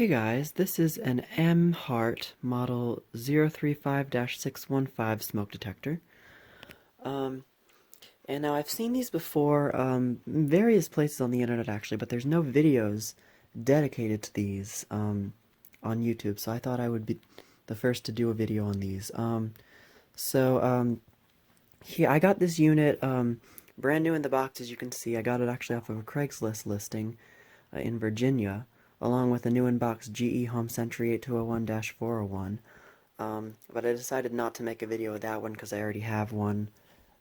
Hey guys, this is an Emhart model 035-615 smoke detector. And now I've seen these before in various places on the internet actually, but there's no videos dedicated to these on YouTube, so I thought I would be the first to do a video on these. Here I got this unit brand new in the box, as you can see. I got it actually off of a Craigslist listing in Virginia, along with a new in-box GE Home Century 8201-401. But I decided not to make a video of that one because I already have one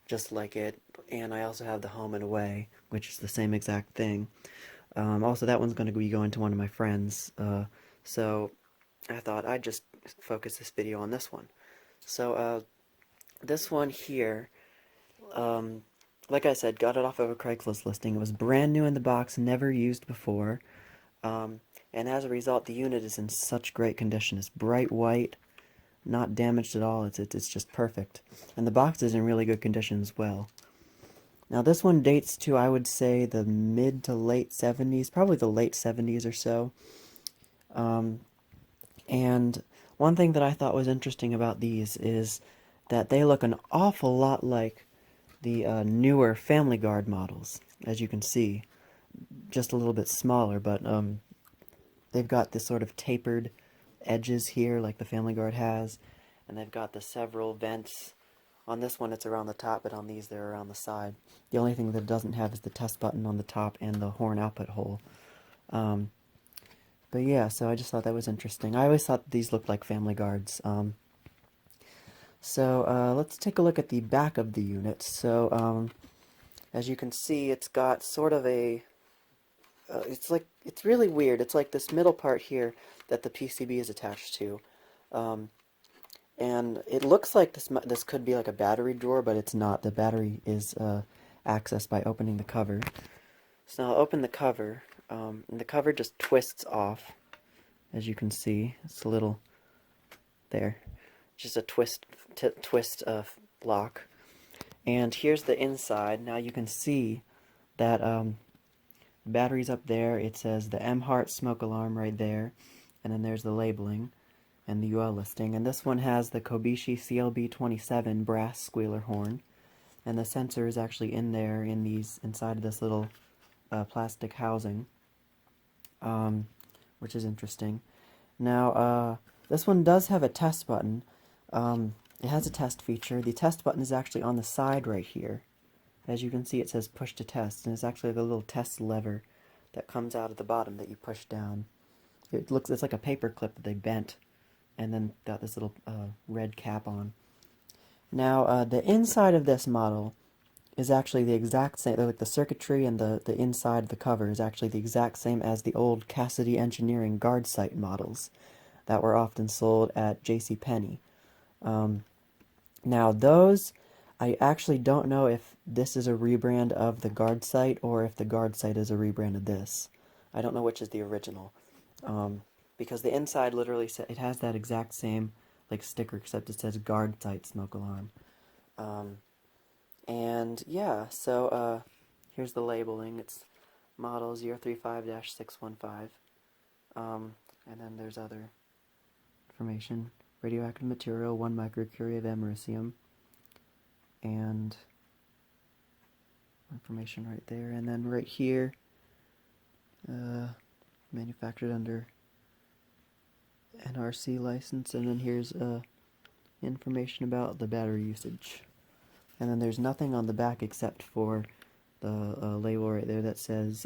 just like it, and I also have the Home and Away, which is the same exact thing. Also, that one's going to be going to one of my friends, so I thought I'd just focus this video on this one. So, this one here, like I said, got it off of a Craigslist listing. It was brand new in the box, never used before. And as a result, the unit is in such great condition. It's bright white, not damaged at all. It's just perfect. And the box is in really good condition as well. Now this one dates to, I would say, the mid to late 70s, probably the late 70s or so. And one thing that I thought was interesting about these is that they look an awful lot like the newer FamilyGard models, as you can see. Just a little bit smaller, but they've got this sort of tapered edges here like the FamilyGard has, and they've got the several vents. On this one it's around the top, but on these they're around the side. The only thing that it doesn't have is the test button on the top and the horn output hole. But yeah, so I just thought that was interesting. I always thought these looked like FamilyGards. Let's take a look at the back of the unit. So as you can see, it's got sort of a it's really weird. It's like this middle part here that the PCB is attached to. And it looks like this could be like a battery drawer, but it's not. The battery is accessed by opening the cover. So now I'll open the cover, and the cover just twists off, as you can see. It's a little, there, just a twist lock. And here's the inside. Now you can see that the battery's up there. It says the Emhart smoke alarm right there, and then there's the labeling and the UL listing. And this one has the Kobishi CLB-27 brass squealer horn, and the sensor is actually in there inside of this little plastic housing, which is interesting. Now this one does have a test button. It has a test feature. The test button is actually on the side right here. As you can see, it says push to test, and it's actually the little test lever that comes out at the bottom that you push down. It's like a paper clip that they bent, and then got this little red cap on. Now, the inside of this model is actually the exact same. Like the circuitry and the inside of the cover is actually the exact same as the old Casady Engineering Gard-Site models that were often sold at JCPenney. Now, those, I actually don't know if this is a rebrand of the Gard-Site or if the Gard-Site is a rebrand of this. I don't know which is the original. Because the inside literally it has that exact same like sticker, except it says Gard-Site smoke alarm. And yeah, so here's the labeling. It's model 035-615. And then there's other information. Radioactive material, 1 microcurie of americium. And information right there. And then right here, manufactured under NRC license, and then here's information about the battery usage. And then there's nothing on the back except for the label right there that says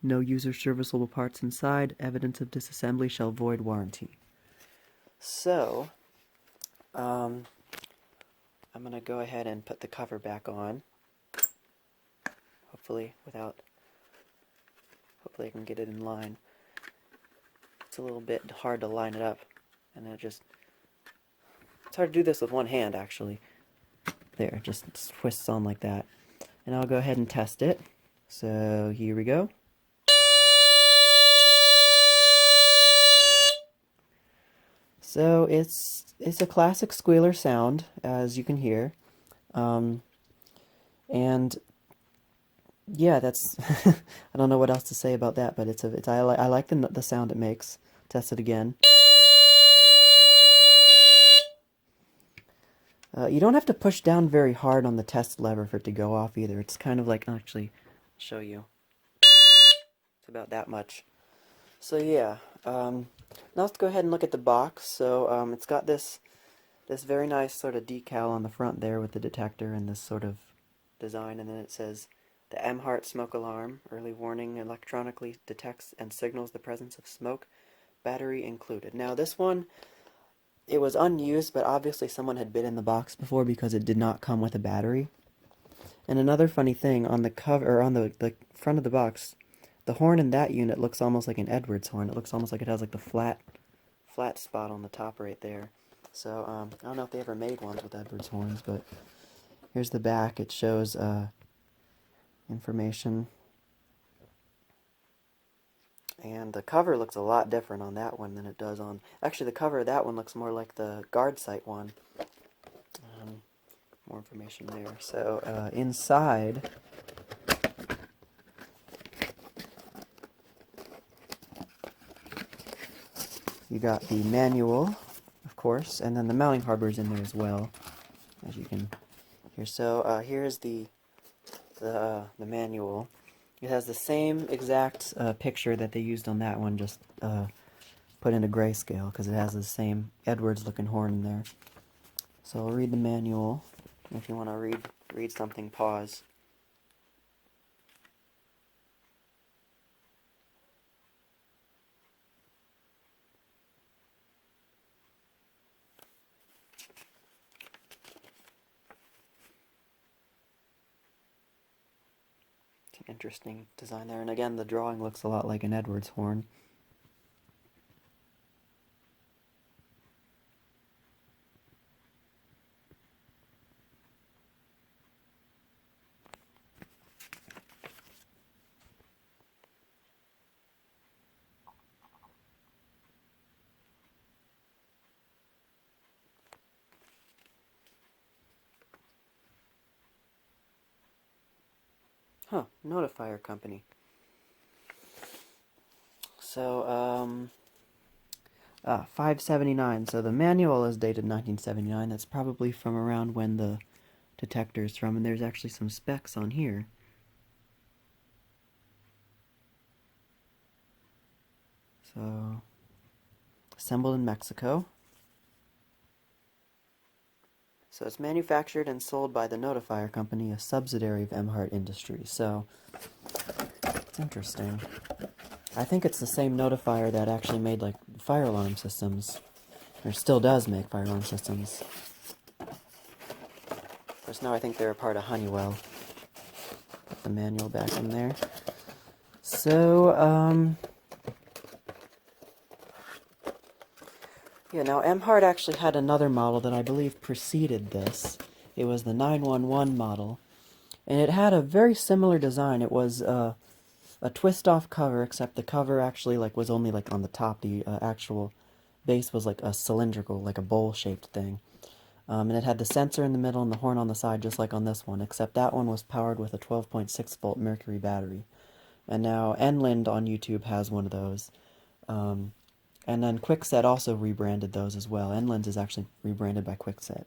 no user serviceable parts inside, evidence of disassembly shall void warranty. So I'm gonna go ahead and put the cover back on, hopefully I can get it in line. It's a little bit hard to line it up, and it's hard to do this with one hand actually. There, just twists on like that. And I'll go ahead and test it. So here we go. So it's a classic squealer sound, as you can hear. And Yeah, that's I don't know what else to say about that, but I like the sound it makes. Test it again. You don't have to push down very hard on the test lever for it to go off either. It's kind of like, actually, I'll show you. It's about that much. So yeah, now let's go ahead and look at the box. So it's got this very nice sort of decal on the front there with the detector and this sort of design, and then it says the Emhart smoke alarm, early warning, electronically detects and signals the presence of smoke, battery included. Now this one, it was unused, but obviously someone had been in the box before because it did not come with a battery. And another funny thing, on the cover, or on the front of the box, the horn in that unit looks almost like an Edwards horn. It looks almost like it has like the flat spot on the top right there. So I don't know if they ever made ones with Edwards horns, but here's the back. It shows information. And the cover looks a lot different on that one than it does on... Actually, the cover of that one looks more like the Gard-Site one. More information there. So inside... you got the manual, of course, and then the mounting hardware is in there as well, as you can hear. So here's the manual. It has the same exact picture that they used on that one, just put into grayscale, because it has the same Edwards-looking horn in there. So I'll read the manual. If you want to read something, pause. It's an interesting design there, and again, the drawing looks a lot like an Edwards horn. Huh, Notifier Company. So, 579. So the manual is dated 1979. That's probably from around when the detector is from, and there's actually some specs on here. So, assembled in Mexico. So it's manufactured and sold by the Notifier Company, a subsidiary of Emhart Industries. So, it's interesting. I think it's the same notifier that actually made, like, fire alarm systems. Or still does make fire alarm systems. Of course, now I think they're a part of Honeywell. Put the manual back in there. So, yeah, now Emhart actually had another model that I believe preceded this. It was the 911 model. And it had a very similar design. It was a twist-off cover, except the cover actually was only on the top. The actual base was like a cylindrical, like a bowl-shaped thing. And it had the sensor in the middle and the horn on the side, just like on this one, except that one was powered with a 12.6-volt mercury battery. And now Enland on YouTube has one of those. And then Kwikset also rebranded those as well. Enland is actually rebranded by Kwikset.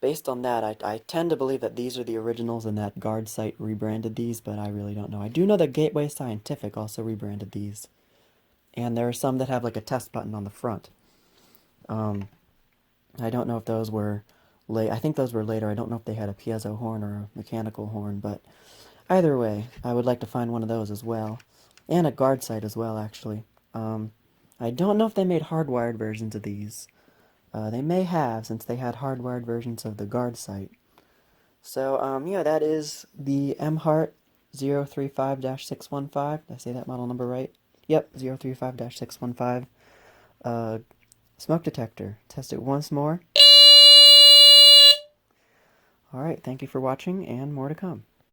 Based on that, I tend to believe that these are the originals and that Gard-Site rebranded these, but I really don't know. I do know that Gateway Scientific also rebranded these. And there are some that have like a test button on the front. I don't know if those were late. I think those were later. I don't know if they had a piezo horn or a mechanical horn, but either way, I would like to find one of those as well. And a Gard-Site as well, actually. I don't know if they made hardwired versions of these. They may have, since they had hardwired versions of the Gard-Site. So, yeah, that is the Emhart 035-615. Did I say that model number right? Yep, 035-615. Smoke detector. Test it once more. Alright, thank you for watching, and more to come.